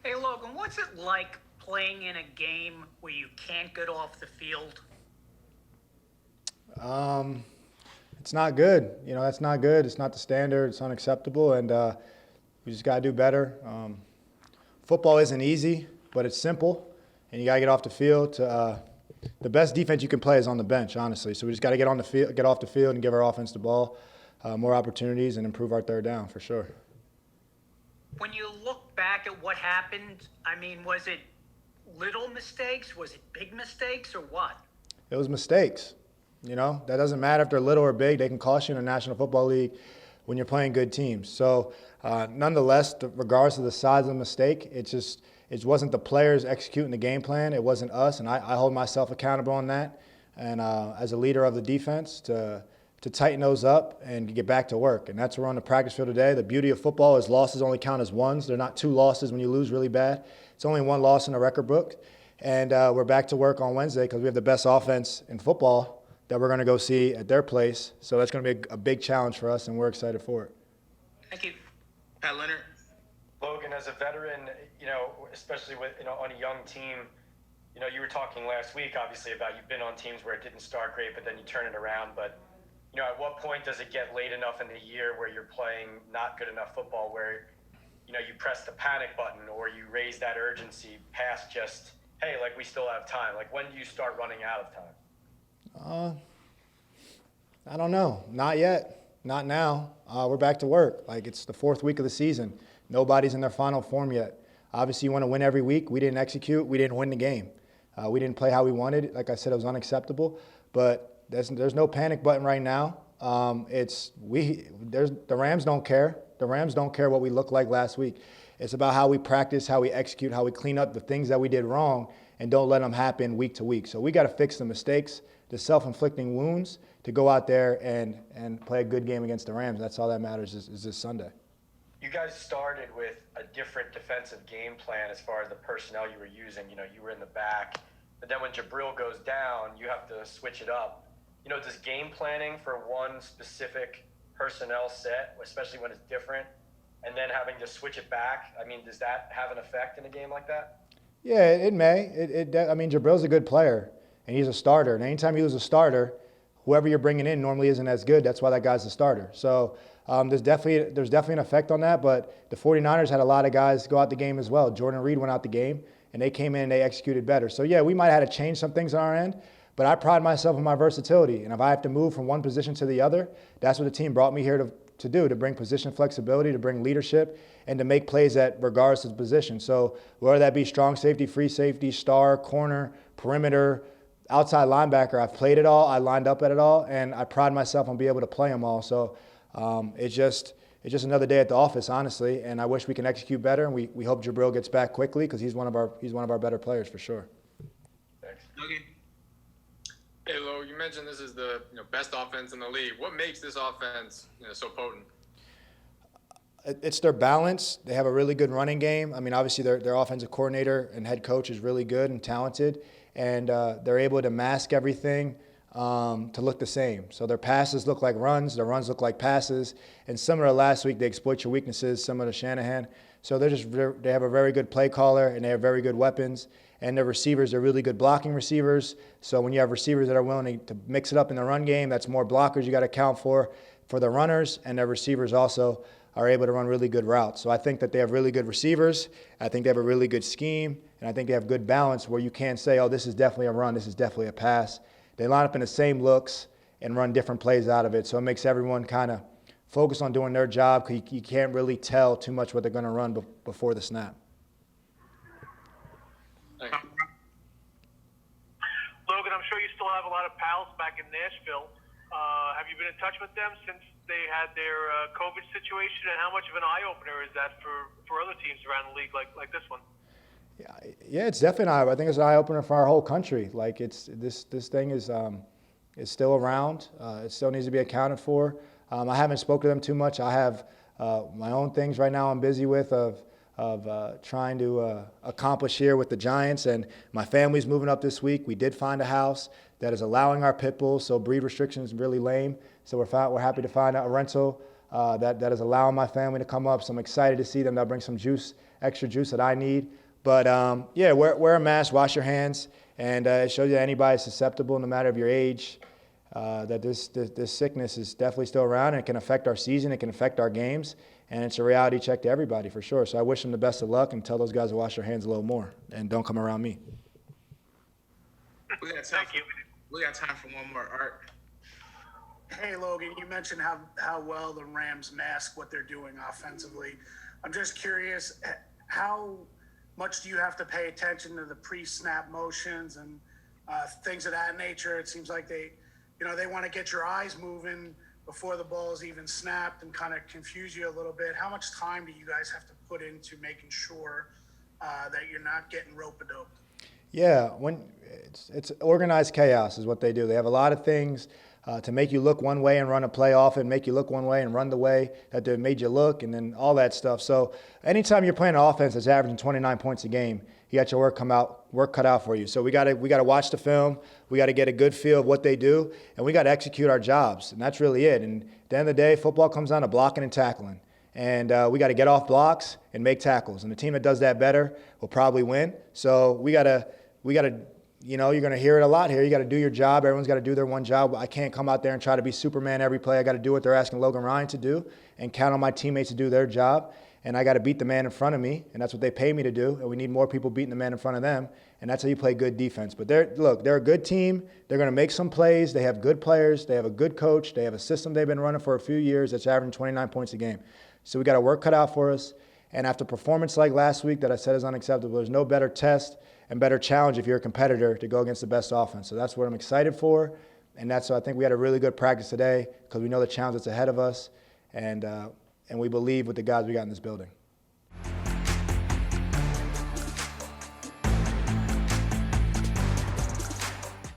Hey, Logan, what's it like playing in a game where you can't get off the field? Um, it's not good. That's not good. It's not the standard. It's unacceptable, and we just gotta do better. Football isn't easy, but it's simple, and you gotta get off the field. The best defense you can play is on the bench, honestly. So we just gotta get on the field, get off the field, and give our offense the ball, more opportunities, and improve our third down for sure. When you look back at what happened, was it little mistakes? Was it big mistakes or what? It was mistakes. That doesn't matter if they're little or big. They can cost you in the National Football League when you're playing good teams. So, nonetheless, regardless of the size of the mistake, it wasn't the players executing the game plan. It wasn't us, and I hold myself accountable on that. And as a leader of the defense, to tighten those up and get back to work. And that's what we're on the practice field today. The beauty of football is losses only count as ones. They're not two losses when you lose really bad. It's only one loss in the record book. And we're back to work on Wednesday because we have the best offense in football that we're going to go see at their place. So that's going to be a big challenge for us, and we're excited for it. Thank you. Pat Leonard. Logan, as a veteran, especially with on a young team, you were talking last week, obviously, about you've been on teams where it didn't start great, but then you turn it around. But at what point does it get late enough in the year where you're playing not good enough football, where you press the panic button or you raise that urgency past just, hey, like we still have time? Like, when do you start running out of time? I don't know. Not yet. Not now. We're back to work. Like, it's the fourth week of the season. Nobody's in their final form yet. Obviously, you want to win every week. We didn't execute. We didn't win the game. We didn't play how we wanted. Like I said, it was unacceptable. But there's no panic button right now. The Rams don't care. The Rams don't care what we looked like last week. It's about how we practice, how we execute, how we clean up the things that we did wrong, and don't let them happen week to week. So we got to fix the mistakes, the self-inflicting wounds, to go out there and play a good game against the Rams. That's all that matters is this Sunday. You guys started with a different defensive game plan as far as the personnel you were using. You were in the back. But then when Jabril goes down, you have to switch it up. Does game planning for one specific personnel set, especially when it's different, and then having to switch it back, does that have an effect in a game like that? Yeah, it may. Jabril's a good player, and he's a starter. And anytime you lose a starter, whoever you're bringing in normally isn't as good. That's why that guy's a starter. So there's definitely an effect on that. But the 49ers had a lot of guys go out the game as well. Jordan Reed went out the game, and they came in and they executed better. So, yeah, we might have had to change some things on our end, but I pride myself on my versatility. And if I have to move from one position to the other, that's what the team brought me here to do, to bring position flexibility, to bring leadership, and to make plays at regardless of the position. So whether that be strong safety, free safety, star, corner, perimeter, outside linebacker, I've played it all. I lined up at it all, and I pride myself on being able to play them all. So it's just another day at the office, honestly, and I wish we can execute better, and we hope Jabril gets back quickly because he's one of our better players for sure. Thanks. Logan. Hey, Lo, you mentioned this is the best offense in the league. What makes this offense so potent? It's their balance. They have a really good running game. Obviously their offensive coordinator and head coach is really good and talented, and they're able to mask everything to look the same. So their passes look like runs, their runs look like passes, and similar to last week, they exploit your weaknesses, similar to Shanahan. So they have a very good play caller, and they have very good weapons. And their receivers are really good blocking receivers. So when you have receivers that are willing to mix it up in the run game, that's more blockers you got to account for the runners. And their receivers also are able to run really good routes. So I think that they have really good receivers. I think they have a really good scheme. And I think they have good balance where you can't say, oh, this is definitely a run, this is definitely a pass. They line up in the same looks and run different plays out of it. So it makes everyone kind of focus on doing their job because you can't really tell too much what they're going to run before the snap. Logan, I'm sure you still have a lot of pals back in Nashville. Have you been in touch with them since they had their COVID situation? And how much of an eye-opener is that for other teams around the league like this one? Yeah, it's definitely an eye. I think it's an eye-opener for our whole country. Like this thing is still around. It still needs to be accounted for. I haven't spoken to them too much. I have my own things right now I'm busy with of trying to accomplish here with the Giants, and my family's moving up this week. We did find a house that is allowing our pit bulls, so breed restrictions is really lame. So we're happy to find a rental that is allowing my family to come up. So I'm excited to see them. That'll bring some juice extra juice that I need. But yeah, wear a mask, wash your hands, and it shows you that anybody's susceptible, no matter of your age, that this sickness is definitely still around, and it can affect our season, it can affect our games, and it's a reality check to everybody for sure. So I wish them the best of luck and tell those guys to wash their hands a little more and don't come around me. We got time Thank for, you. We got time for one more, Art. Hey, Logan, you mentioned how well the Rams mask what they're doing offensively. I'm just curious, how much do you have to pay attention to the pre-snap motions and things of that nature? It seems like they want to get your eyes moving before the ball is even snapped and kind of confuse you a little bit. How much time do you guys have to put into making sure that you're not getting rope-a-dope? Yeah, when it's organized chaos is what they do. They have a lot of things to make you look one way and run a play off, and make you look one way and run the way that they made you look, and then all that stuff. So anytime you're playing an offense that's averaging 29 points a game, you got your work cut out for you. So we got to watch the film. We got to get a good feel of what they do, and we got to execute our jobs, and that's really it. And at the end of the day, football comes down to blocking and tackling. And we got to get off blocks and make tackles. And the team that does that better will probably win. So we got to, you're going to hear it a lot here. You got to do your job. Everyone's got to do their one job. I can't come out there and try to be Superman every play. I got to do what they're asking Logan Ryan to do and count on my teammates to do their job. And I got to beat the man in front of me, and that's what they pay me to do. And we need more people beating the man in front of them. And that's how you play good defense. But they're a good team. They're going to make some plays. They have good players. They have a good coach. They have a system they've been running for a few years that's averaging 29 points a game. So we got our work cut out for us. And after performance like last week that I said is unacceptable, there's no better test and better challenge if you're a competitor to go against the best offense. So that's what I'm excited for. And that's why I think we had a really good practice today because we know the challenge that's ahead of us. And we believe with the guys we got in this building.